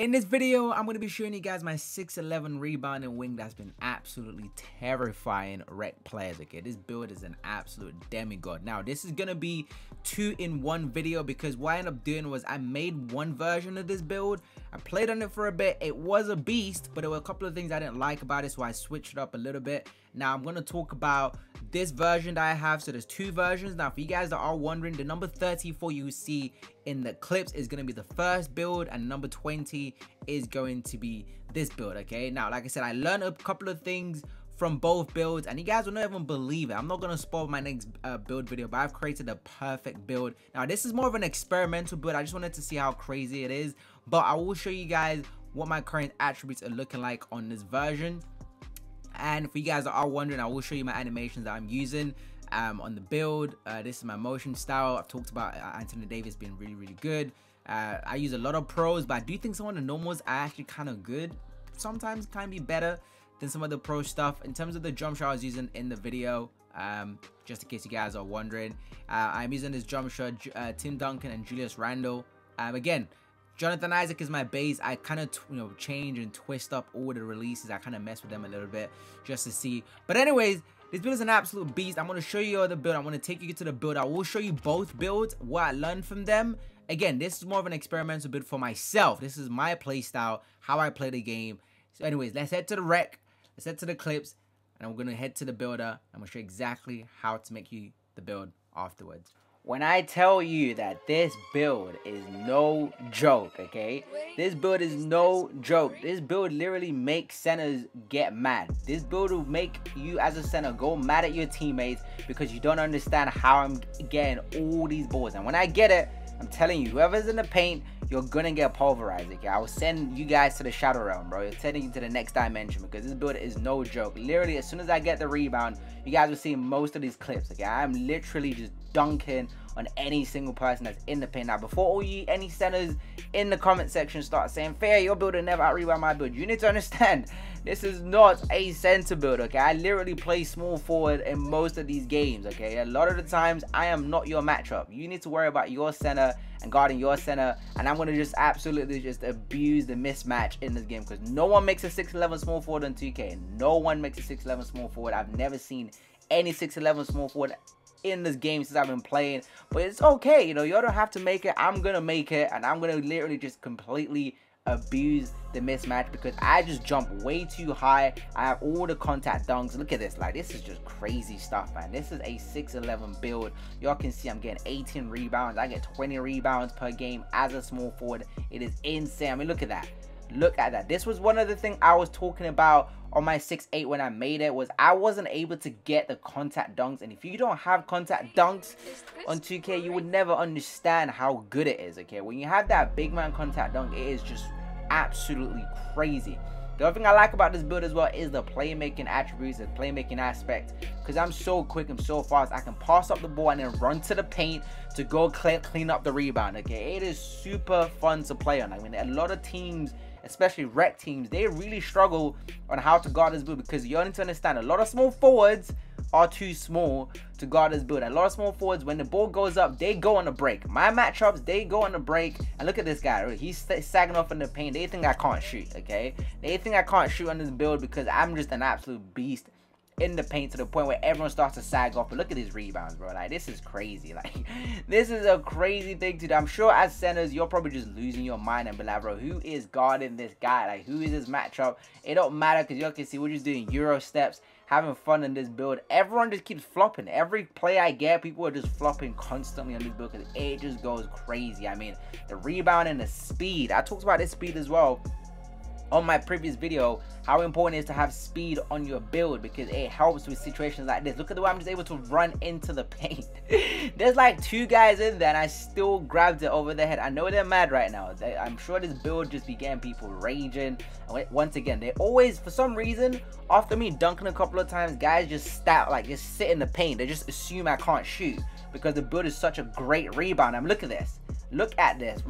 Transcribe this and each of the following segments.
In this video, I'm going to be showing you guys my 6'11 rebounding wing that's been absolutely terrifying rec players, okay? This build is an absolute demigod. Now, this is going to be 2-in-1 video because what I ended up doing was I made one version of this build. I played on it for a bit. It was a beast, but there were a couple of things I didn't like about it, so I switched it up a little bit. Now, I'm going to talk about this version that I have. So there's two versions. Now, for you guys that are wondering, the number 34 you see in the clips is going to be the first build, and number 20 is going to be this build, okay? Now, like I said, I learned a couple of things from both builds, and you guys will not even believe it. I'm not going to spoil my next build video, but I've created a perfect build. Now, this is more of an experimental build. I just wanted to see how crazy it is, but I will show you guys what my current attributes are looking like on this version. And for you guys that are wondering, I will show you my animations that I'm using on the build. This is my motion style. I've talked about Anthony Davis being really good. I use a lot of pros, but I do think some of the normals are actually kind of good. Sometimes can be better than some of the pro stuff. In terms of the jump shot I was using in the video, just in case you guys are wondering, I'm using this jump shot, Tim Duncan and Julius Randle. Again, Jonathan Isaac is my base. I kind of change and twist up all the releases. I kind of mess with them a little bit just to see. But anyways, this build is an absolute beast. I'm going to show you the build. I'm going to take you to the build. I will show you both builds, what I learned from them. Again, this is more of an experimental build for myself. This is my play style, how I play the game. So anyways, let's head to the rec. Let's head to the clips. And I'm going to head to the builder. I'm going to show you exactly how to make you the build afterwards. When I tell you that this build is no joke, okay? This build is no joke. This build literally makes centers get mad. This build will make you as a center go mad at your teammates because you don't understand how I'm getting all these balls. And when I get it, I'm telling you, whoever's in the paint, you're gonna get pulverized, okay? I will send you guys to the shadow realm, bro. It's sending you to the next dimension because this build is no joke. Literally, as soon as I get the rebound, you guys will see most of these clips, okay? I'm literally just dunking on any single person that's in the paint. Now, before all you any centers in the comment section start saying, "Fair, your build will never out-rebound my build," you need to understand, this is not a center build, okay? I literally play small forward in most of these games, okay? A lot of the times, I am not your matchup. You need to worry about your center and guarding your center, and I'm going to just absolutely just abuse the mismatch in this game because no one makes a 6'11 small forward on 2K. No one makes a 6'11 small forward. I've never seen any 6'11 small forward in this game since I've been playing, but it's okay, you know, you don't have to make it. I'm gonna make it, and I'm gonna literally just completely abuse the mismatch because I just jump way too high. I have all the contact dunks. Look at this, like, this is just crazy stuff, man. This is a 6'11 build. Y'all can see I'm getting 18 rebounds. I get 20 rebounds per game as a small forward. It is insane. I mean, look at that. Look at that. This was one of the things I was talking about on my 6'8 when I made it, was I wasn't able to get the contact dunks. And if you don't have contact dunks on 2K, you would never understand how good it is, okay? When you have that big man contact dunk, it is just absolutely crazy. The other thing I like about this build as well is the playmaking attributes, the playmaking aspect, because I'm so quick, I'm so fast. I can pass up the ball and then run to the paint to go clean up the rebound, okay? It is super fun to play on. I mean, a lot of teams, especially rec teams, they really struggle on how to guard this build because you need to understand a lot of small forwards are too small to guard this build. A lot of small forwards, when the ball goes up, they go on a break. My matchups, they go on a break. And look at this guy, he's sagging off in the paint. They think I can't shoot, okay? They think I can't shoot on this build because I'm just an absolute beast in the paint to the point where everyone starts to sag off. But look at his rebounds, bro. Like, this is crazy. Like, this is a crazy thing to do. I'm sure as centers, you're probably just losing your mind and be like, bro, who is guarding this guy? Like, who is this matchup? It don't matter because you can see we're just doing Euro steps, having fun in this build. Everyone just keeps flopping. Every play I get, people are just flopping constantly on this build because it just goes crazy. I mean, the rebound and the speed. I talked about this speed as well on my previous video, how important it is to have speed on your build because it helps with situations like this. Look at the way I'm just able to run into the paint. There's like two guys in there and I still grabbed it over their head. I know they're mad right now. I'm sure this build just began people raging. And once again, they always, for some reason, after me dunking a couple of times, guys just just sit in the paint. They just assume I can't shoot because the build is such a great rebound. I mean, look at this. Look at this.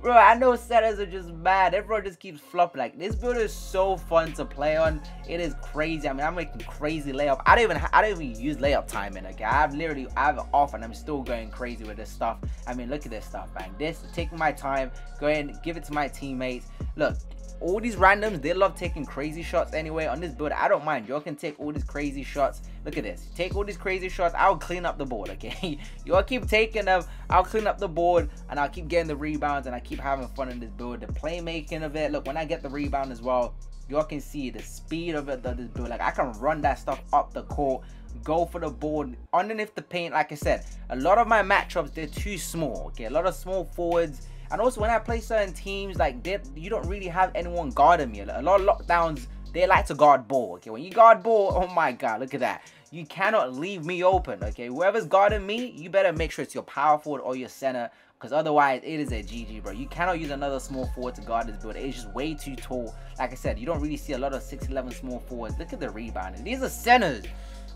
Bro, I know setters are just mad. Everyone just keeps flopping. Like, this build is so fun to play on. It is crazy. I mean, I'm making crazy layup. I don't even use layup timing. Okay, I have it off, and I'm still going crazy with this stuff. I mean, look at this stuff, man. This, taking my time, go ahead and give it to my teammates. Look, all these randoms, they love taking crazy shots anyway. On this build, I don't mind. Y'all can take all these crazy shots. Look at this. Take all these crazy shots. I'll clean up the board, okay? Y'all keep taking them. I'll clean up the board, and I'll keep getting the rebounds, and I keep having fun in this build. The playmaking of it. Look, when I get the rebound as well, y'all can see the speed of it, this build. Like, I can run that stuff up the court, go for the board underneath the paint. Like I said, a lot of my matchups, they're too small, okay? A lot of small forwards. And also, when I play certain teams, like, you don't really have anyone guarding me. A lot of lockdowns, they like to guard ball, okay? When you guard ball, oh my god, look at that. You cannot leave me open, okay? Whoever's guarding me, you better make sure it's your power forward or your center, because otherwise, it is a GG, bro. You cannot use another small forward to guard this build. It's just way too tall. Like I said, you don't really see a lot of 6'11" small forwards. Look at the rebounding. These are centers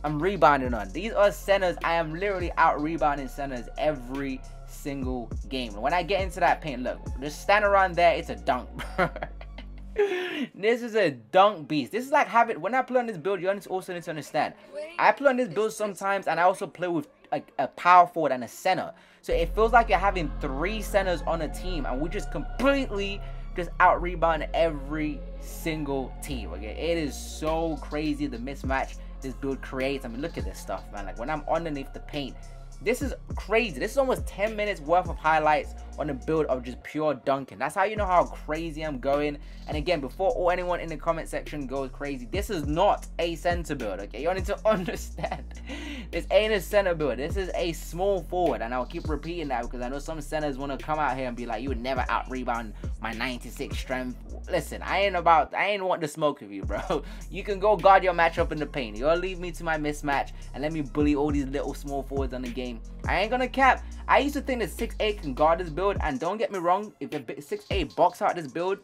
I'm rebounding on. These are centers. I am literally out rebounding centers every single game. When I get into that paint, look, just stand around there, it's a dunk. This is a dunk beast. This is like having, when I play on this build, you also need to understand, I play on this build sometimes, and I also play with like a power forward and a center, so it feels like you're having 3 centers on a team, and we just completely just out rebound every single team. Okay, it is so crazy the mismatch this build creates. I mean, look at this stuff, man. Like, when I'm underneath the paint, this is crazy. This is almost 10 minutes worth of highlights on a build of just pure dunking. That's how you know how crazy I'm going. And again, before anyone in the comment section goes crazy, this is not a center build, okay? You need to understand. This ain't a center build. This is a small forward. And I'll keep repeating that because I know some centers want to come out here and be like, you would never out rebound my 96 strength. Listen, I ain't want to smoke with you, bro. You can go guard your matchup in the paint. You'll leave me to my mismatch and let me bully all these little small forwards on the game. I ain't gonna cap. I used to think that 6'8" can guard this build, and don't get me wrong, if the 6'8" box out this build,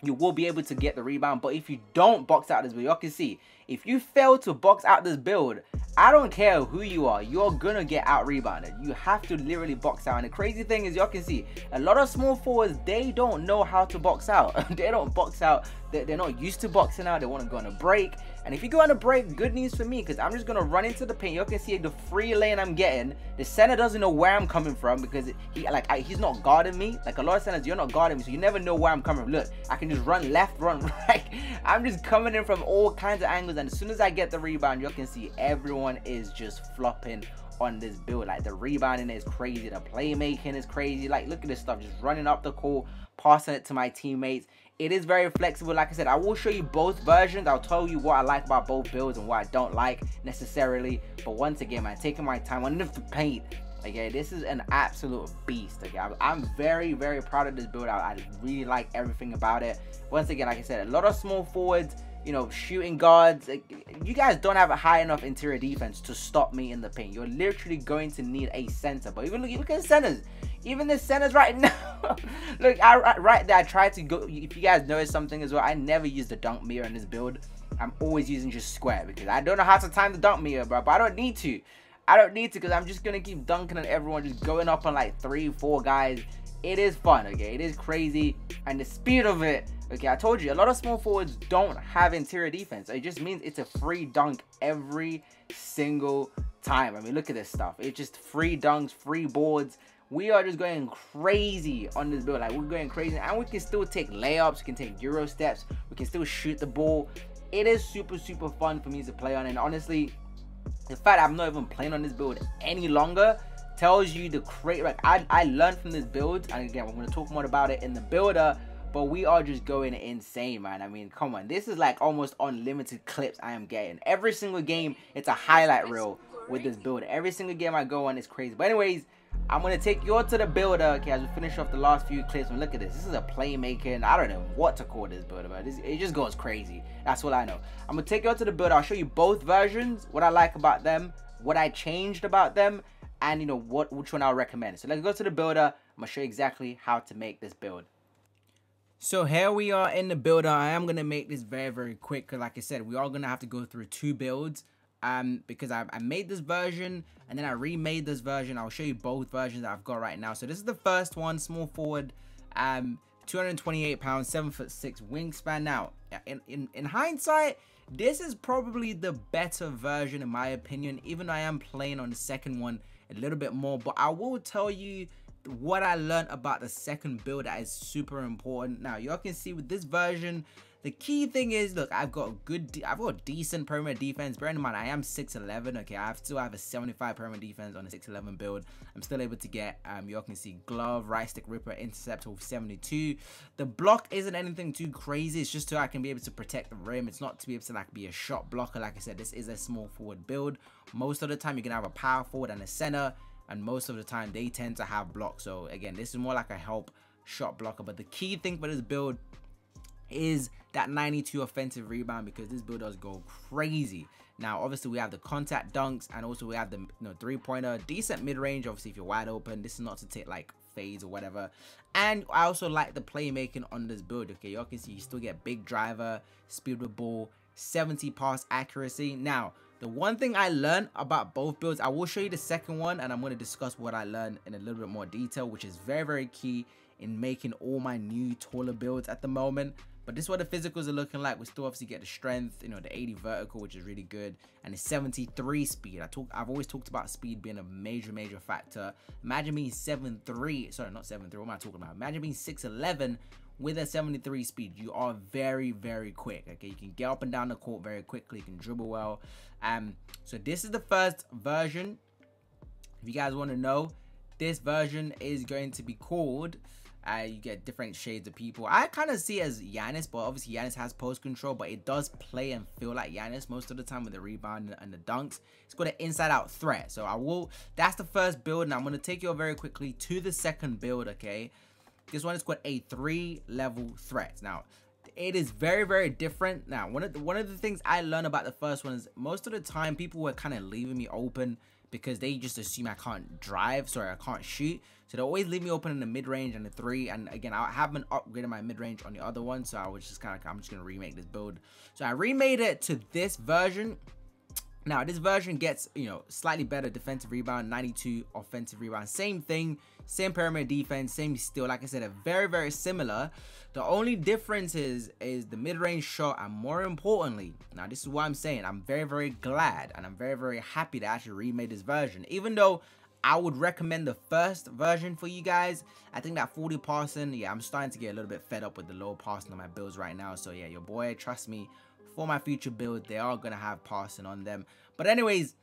you will be able to get the rebound. But if you don't box out this build, y'all can see, if you fail to box out this build, I don't care who you are, you're gonna get out rebounded. You have to literally box out. And the crazy thing is, y'all can see a lot of small forwards, they don't know how to box out. They don't box out. They're not used to boxing out. They want to go on a break. And if you go on a break, good news for me, because I'm just gonna run into the paint. You can see the free lane I'm getting. The center doesn't know where I'm coming from because he's not guarding me. Like, a lot of centers, you're not guarding me, so you never know where I'm coming from. Look, I can just run left, run right. I'm just coming in from all kinds of angles, and as soon as I get the rebound, you can see everyone is just flopping on this build. Like, the rebounding is crazy, the playmaking is crazy. Like, look at this stuff, just running up the court, passing it to my teammates. It is very flexible. Like I said, I will show you both versions. I'll tell you what I like about both builds and what I don't like necessarily. But once again, man, taking my time underneath the paint. Okay, this is an absolute beast. Okay, I'm very, very proud of this build. I really like everything about it. Once again, like I said, a lot of small forwards, you know, shooting guards. You guys don't have a high enough interior defense to stop me in the paint. You're literally going to need a center. But even look at the centers. Even the centers right now. Look, right there, I tried to go. If you guys notice something as well, I never use the dunk mirror in this build. I'm always using just square because I don't know how to time the dunk mirror, bro. But I don't need to. I don't need to, because I'm just going to keep dunking on everyone, just going up on like 3-4 guys. It is fun, okay? It is crazy. And the speed of it, okay, I told you, a lot of small forwards don't have interior defense. It just means it's a free dunk every single time. I mean, look at this stuff. It's just free dunks, free boards. We are just going crazy on this build. Like, we're going crazy. And we can still take layups. We can take Euro steps. We can still shoot the ball. It is super, super fun for me to play on. And honestly, the fact I'm not even playing on this build any longer tells you the great, like, I learned from this build. And again, we're going to talk more about it in the builder. But we are just going insane, man. I mean, come on. This is like almost unlimited clips I am getting. Every single game, it's a highlight reel with this build. Every single game I go on is crazy. But anyways, I'm going to take you all to the builder, okay, as we finish off the last few clips. And look at this. This is a playmaking. I don't know what to call this builder, but it just goes crazy. That's all I know. I'm going to take you all to the builder. I'll show you both versions, what I like about them, what I changed about them, and, you know, which one I'll recommend. So let's go to the builder. I'm going to show you exactly how to make this build. So here we are in the builder. I am going to make this very, very quick because, like I said, we are going to have to go through 2 builds. Because I made this version and then I remade this version. I'll show you both versions that I've got right now. So this is the first one, small forward. 228 pounds, 7'6" wingspan. Now, in hindsight, this is probably the better version in my opinion, even though I am playing on the second one a little bit more. But I will tell you what I learned about the second build that is super important. Now, y'all can see with this version, the key thing is, look, I've got decent perimeter defense. Bearing in mind, I am 6'11". Okay, I still have a 75 perimeter defense on a 6'11" build. I'm still able to get, y'all can see, glove, right stick ripper, intercept with 72. The block isn't anything too crazy. It's just so I can be able to protect the rim. It's not to be able to like be a shot blocker. Like I said, this is a small forward build. Most of the time, you're gonna have a power forward and a center, and most of the time they tend to have blocks. So again, this is more like a help shot blocker. But the key thing for this build is that 92 offensive rebound, because this build does go crazy. Now obviously we have the contact dunks, and also we have the three-pointer, decent mid-range. Obviously if you're wide open, this is not to take like fades or whatever. And I also like the playmaking on this build. Okay, y'all can see you still get big driver, speed with ball, 70 pass accuracy. Now the one thing I learned about both builds, I will show you the second one, and I'm going to discuss what I learned in a little bit more detail, which is very, very key in making all my new taller builds at the moment. But this is what the physicals are looking like. We still obviously get the strength, the 80 vertical, which is really good, and the 73 speed. I've always talked about speed being a major factor. Imagine being 7'3", sorry, not 7'3", what am I talking about? Imagine being 6'11" with a 73 speed. You are very, very quick. Okay, you can get up and down the court very quickly. You can dribble well. So this is the first version. If you guys want to know, this version is going to be called, you get different shades of people. I kind of see it as Giannis, but obviously Giannis has post control, but it does play and feel like Giannis most of the time with the rebound and the dunks. It's got an inside out threat. So that's the first build, and I'm going to take you very quickly to the second build. Okay, this one is called a 3-level threat. Now it is very, very different. Now one of the things I learned about the first one is most of the time people were kind of leaving me open because they just assume I can't drive. Sorry, I can't shoot. So they always leave me open in the mid-range and the 3. And again, I haven't upgraded my mid-range on the other one. So I was just kind of, I'm just going to remake this build. So I remade it to this version. Now, this version gets, slightly better defensive rebound, 92 offensive rebound. Same thing, same perimeter defense, same steal. Like I said, they're very, very similar. The only difference is the mid-range shot, and more importantly, now this is what I'm saying, I'm very, very glad and I'm very, very happy to actually remake this version. Even though I would recommend the first version for you guys. I think that 40 passing, yeah, I'm starting to get a little bit fed up with the low passing on my builds right now. So yeah, your boy, trust me, for my future builds, they are going to have passing on them. But anyways,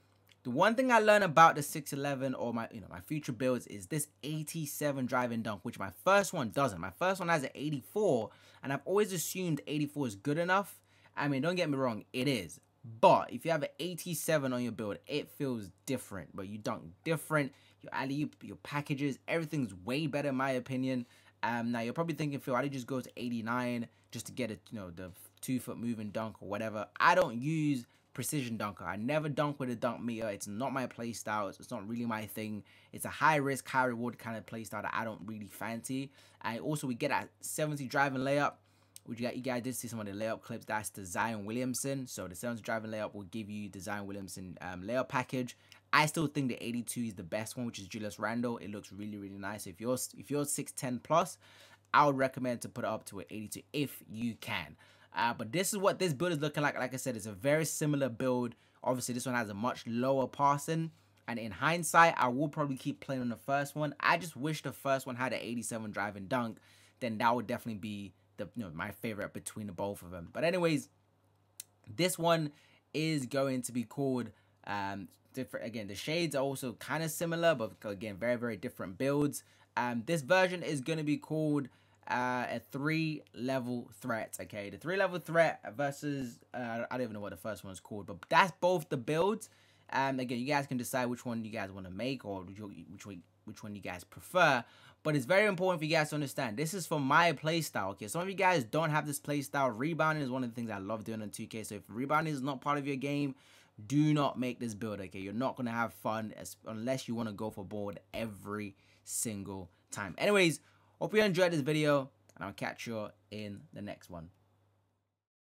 the one thing I learned about the 6'11" or my future builds is this 87 driving dunk, which my first one doesn't. My first one has an 84, and I've always assumed 84 is good enough. I mean, don't get me wrong, it is. But if you have an 87 on your build, it feels different. But you dunk different. Your alley-oop, your packages, everything's way better in my opinion. Now you're probably thinking, Phil, why did you just go to 89 just to get the 2-foot moving dunk or whatever? I don't use precision dunker. I never dunk with a dunk meter. It's not my play style. It's not really my thing. It's a high risk, high reward kind of play style that I don't really fancy. And also we get that 70 driving layup, which you guys did see some of the layup clips. That's the Zion Williamson. So the 70 driving layup will give you the Zion Williamson layup package. I still think the 82 is the best one, which is Julius Randle. It looks really, really nice. If you're 6'10 plus, I would recommend to put it up to an 82 if you can. But this is what this build is looking like. Like I said, it's a very similar build. Obviously, this one has a much lower passing. And in hindsight, I will probably keep playing on the first one. I just wish the first one had an 87 driving dunk. Then that would definitely be my favorite between the both of them. But anyways, this one is going to be called different. Again, the shades are also kind of similar, but again, very, very different builds. This version is going to be called a 3-level threat. Okay, the 3-level threat versus I don't even know what the first one is called, but that's both the builds. Again, you guys can decide which one you guys want to make, or which one you guys prefer. But it's very important for you guys to understand, this is for my playstyle. Okay, some of you guys don't have this playstyle. Rebounding is one of the things I love doing on 2K. So if rebounding is not part of your game, do not make this build. Okay, you're not gonna have fun unless you want to go for board every single time. Anyways, hope you enjoyed this video, and I'll catch you in the next one.